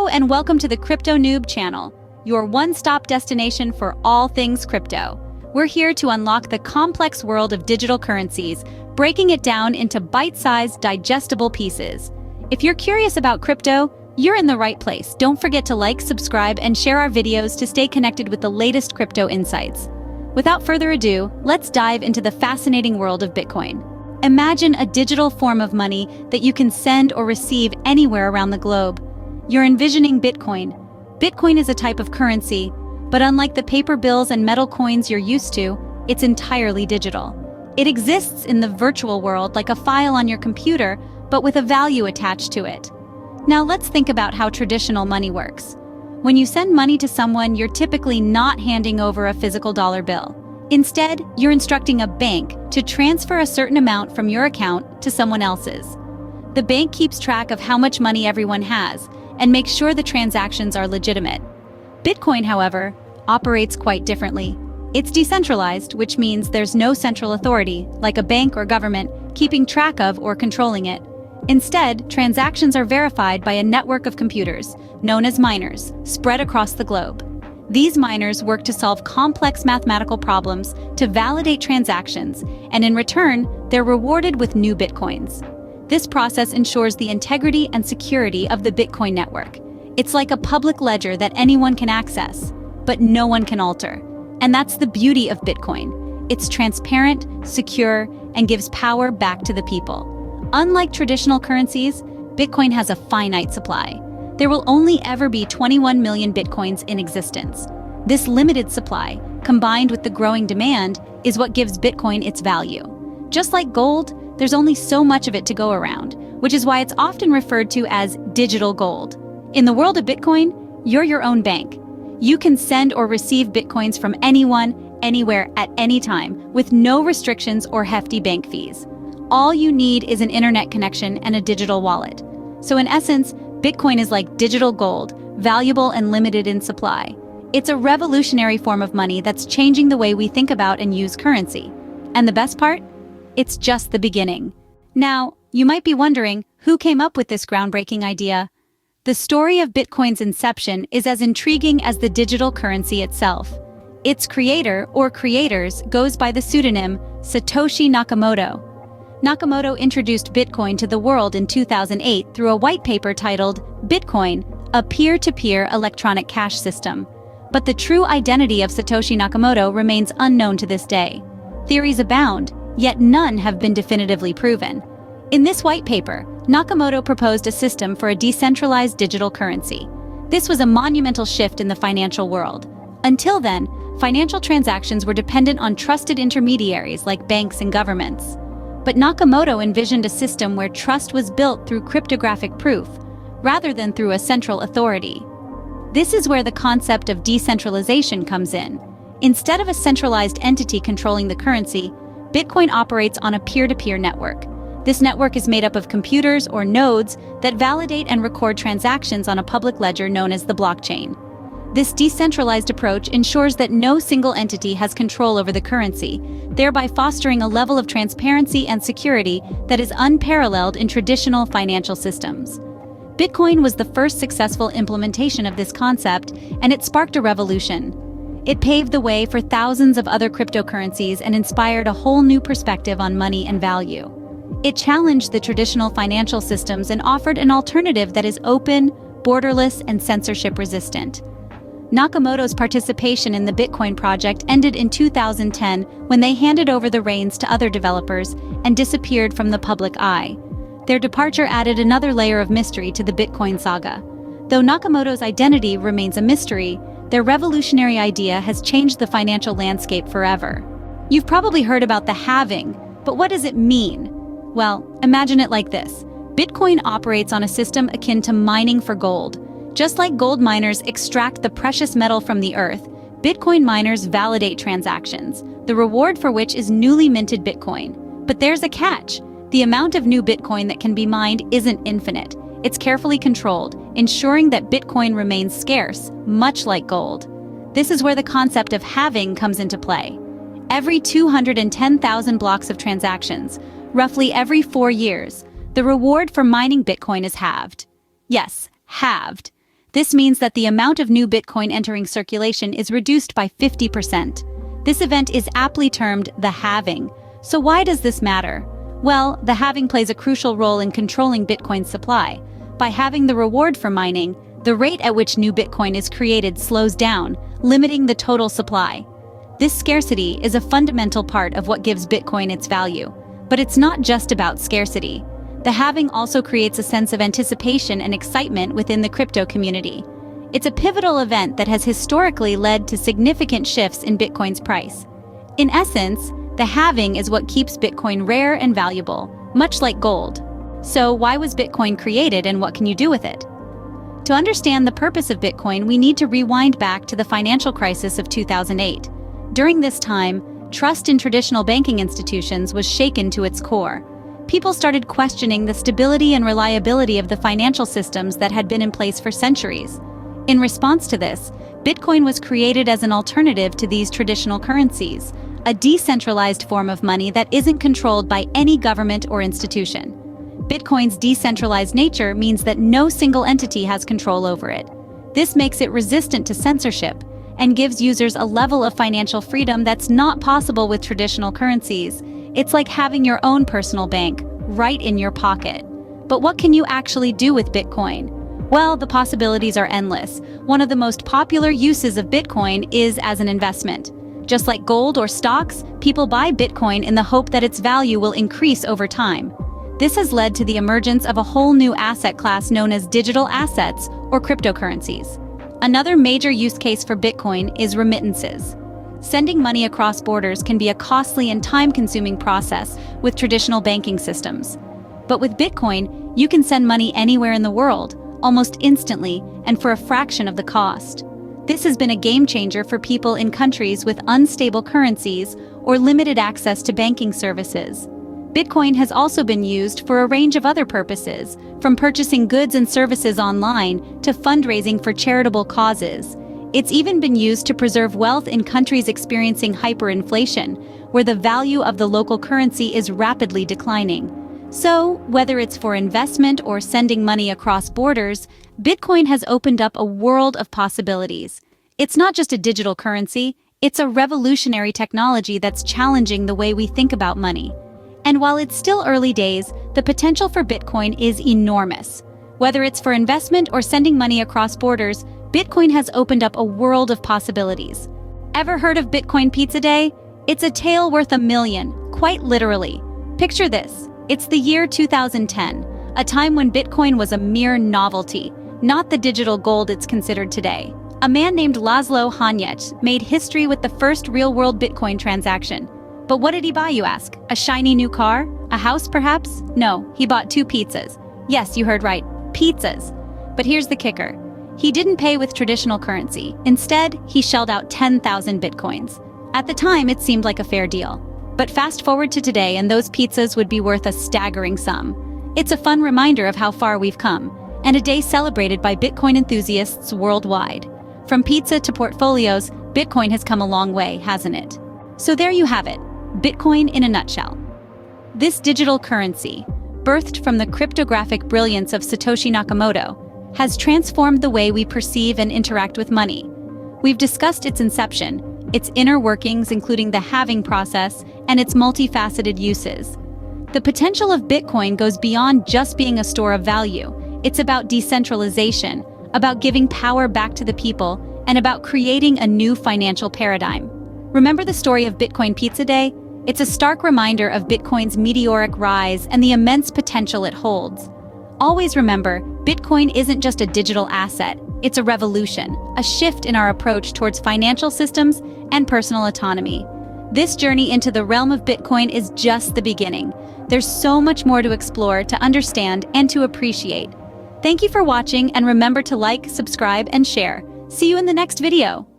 and welcome to the Crypto Noob channel, your one-stop destination for all things crypto. We're here to unlock the complex world of digital currencies, breaking it down into bite-sized, digestible pieces. If you're curious about crypto, you're in the right place. Don't forget to like, subscribe, and share our videos to stay connected with the latest crypto insights. Without further ado, let's dive into the fascinating world of Bitcoin. Imagine a digital form of money that you can send or receive anywhere around the globe. You're envisioning Bitcoin. Bitcoin is a type of currency, but unlike the paper bills and metal coins you're used to, it's entirely digital. It exists in the virtual world like a file on your computer, but with a value attached to it. Now let's think about how traditional money works. When you send money to someone, you're typically not handing over a physical dollar bill. Instead, you're instructing a bank to transfer a certain amount from your account to someone else's. The bank keeps track of how much money everyone has and makes sure the transactions are legitimate. Bitcoin, however, operates quite differently. It's decentralized, which means there's no central authority, like a bank or government, keeping track of or controlling it. Instead, transactions are verified by a network of computers, known as miners, spread across the globe. These miners work to solve complex mathematical problems to validate transactions, and in return, they're rewarded with new Bitcoins. This process ensures the integrity and security of the Bitcoin network. It's like a public ledger that anyone can access, but no one can alter. And that's the beauty of Bitcoin. It's transparent, secure, and gives power back to the people. Unlike traditional currencies, Bitcoin has a finite supply. There will only ever be 21 million Bitcoins in existence. This limited supply, combined with the growing demand, is what gives Bitcoin its value. Just like gold, there's only so much of it to go around, which is why it's often referred to as digital gold. In the world of Bitcoin, you're your own bank. You can send or receive Bitcoins from anyone, anywhere, at any time, with no restrictions or hefty bank fees. All you need is an internet connection and a digital wallet. So in essence, Bitcoin is like digital gold, valuable and limited in supply. It's a revolutionary form of money that's changing the way we think about and use currency. And the best part? It's just the beginning. Now, you might be wondering, who came up with this groundbreaking idea? The story of Bitcoin's inception is as intriguing as the digital currency itself. Its creator, or creators, goes by the pseudonym Satoshi Nakamoto. Nakamoto introduced Bitcoin to the world in 2008 through a white paper titled Bitcoin, a peer-to-peer electronic cash system. But the true identity of Satoshi Nakamoto remains unknown to this day. Theories abound, yet none have been definitively proven. In this white paper, Nakamoto proposed a system for a decentralized digital currency. This was a monumental shift in the financial world. Until then, financial transactions were dependent on trusted intermediaries like banks and governments. But Nakamoto envisioned a system where trust was built through cryptographic proof, rather than through a central authority. This is where the concept of decentralization comes in. Instead of a centralized entity controlling the currency, Bitcoin operates on a peer-to-peer network. This network is made up of computers or nodes that validate and record transactions on a public ledger known as the blockchain. This decentralized approach ensures that no single entity has control over the currency, thereby fostering a level of transparency and security that is unparalleled in traditional financial systems. Bitcoin was the first successful implementation of this concept, and it sparked a revolution. It paved the way for thousands of other cryptocurrencies and inspired a whole new perspective on money and value. It challenged the traditional financial systems and offered an alternative that is open, borderless, and censorship-resistant. Nakamoto's participation in the Bitcoin project ended in 2010 when they handed over the reins to other developers and disappeared from the public eye. Their departure added another layer of mystery to the Bitcoin saga. Though Nakamoto's identity remains a mystery, their revolutionary idea has changed the financial landscape forever. You've probably heard about the halving, but what does it mean? Well, imagine it like this. Bitcoin operates on a system akin to mining for gold. Just like gold miners extract the precious metal from the earth, Bitcoin miners validate transactions, the reward for which is newly minted Bitcoin. But there's a catch. The amount of new Bitcoin that can be mined isn't infinite. It's carefully controlled, ensuring that Bitcoin remains scarce, much like gold. This is where the concept of halving comes into play. Every 210,000 blocks of transactions, roughly every 4 years, the reward for mining Bitcoin is halved. Yes, halved. This means that the amount of new Bitcoin entering circulation is reduced by 50%. This event is aptly termed the halving. So why does this matter? Well, the halving plays a crucial role in controlling Bitcoin's supply. By halving the reward for mining, the rate at which new Bitcoin is created slows down, limiting the total supply. This scarcity is a fundamental part of what gives Bitcoin its value. But it's not just about scarcity. The halving also creates a sense of anticipation and excitement within the crypto community. It's a pivotal event that has historically led to significant shifts in Bitcoin's price. In essence, the halving is what keeps Bitcoin rare and valuable, much like gold. So why was Bitcoin created and what can you do with it? To understand the purpose of Bitcoin, we need to rewind back to the financial crisis of 2008. During this time, trust in traditional banking institutions was shaken to its core. People started questioning the stability and reliability of the financial systems that had been in place for centuries. In response to this, Bitcoin was created as an alternative to these traditional currencies, a decentralized form of money that isn't controlled by any government or institution. Bitcoin's decentralized nature means that no single entity has control over it. This makes it resistant to censorship and gives users a level of financial freedom that's not possible with traditional currencies. It's like having your own personal bank right in your pocket. But what can you actually do with Bitcoin? Well, the possibilities are endless. One of the most popular uses of Bitcoin is as an investment. Just like gold or stocks, people buy Bitcoin in the hope that its value will increase over time. This has led to the emergence of a whole new asset class known as digital assets or cryptocurrencies. Another major use case for Bitcoin is remittances. Sending money across borders can be a costly and time-consuming process with traditional banking systems. But with Bitcoin, you can send money anywhere in the world, almost instantly and for a fraction of the cost. This has been a game changer for people in countries with unstable currencies or limited access to banking services. Bitcoin has also been used for a range of other purposes, from purchasing goods and services online to fundraising for charitable causes. It's even been used to preserve wealth in countries experiencing hyperinflation, where the value of the local currency is rapidly declining. So, whether it's for investment or sending money across borders, Bitcoin has opened up a world of possibilities. It's not just a digital currency, it's a revolutionary technology that's challenging the way we think about money. And while it's still early days, the potential for Bitcoin is enormous. Whether it's for investment or sending money across borders, Bitcoin has opened up a world of possibilities. Ever heard of Bitcoin Pizza Day? It's a tale worth a million, quite literally. Picture this. It's the year 2010, a time when Bitcoin was a mere novelty, not the digital gold it's considered today. A man named Laszlo Hanyecz made history with the first real-world Bitcoin transaction. But what did he buy, you ask? A shiny new car? A house, perhaps? No, he bought 2 pizzas. Yes, you heard right, pizzas. But here's the kicker. He didn't pay with traditional currency. Instead, he shelled out 10,000 Bitcoins. At the time, it seemed like a fair deal. But fast forward to today and those pizzas would be worth a staggering sum. It's a fun reminder of how far we've come, and a day celebrated by Bitcoin enthusiasts worldwide. From pizza to portfolios, Bitcoin has come a long way, hasn't it? So there you have it, Bitcoin in a nutshell. This digital currency, birthed from the cryptographic brilliance of Satoshi Nakamoto, has transformed the way we perceive and interact with money. We've discussed its inception, its inner workings including the halving process, and its multifaceted uses. The potential of Bitcoin goes beyond just being a store of value. It's about decentralization, about giving power back to the people, and about creating a new financial paradigm. Remember the story of Bitcoin Pizza Day? It's a stark reminder of Bitcoin's meteoric rise and the immense potential it holds. Always remember, Bitcoin isn't just a digital asset, it's a revolution, a shift in our approach towards financial systems and personal autonomy. This journey into the realm of Bitcoin is just the beginning. There's so much more to explore, to understand, and to appreciate. Thank you for watching, and remember to like, subscribe, and share. See you in the next video.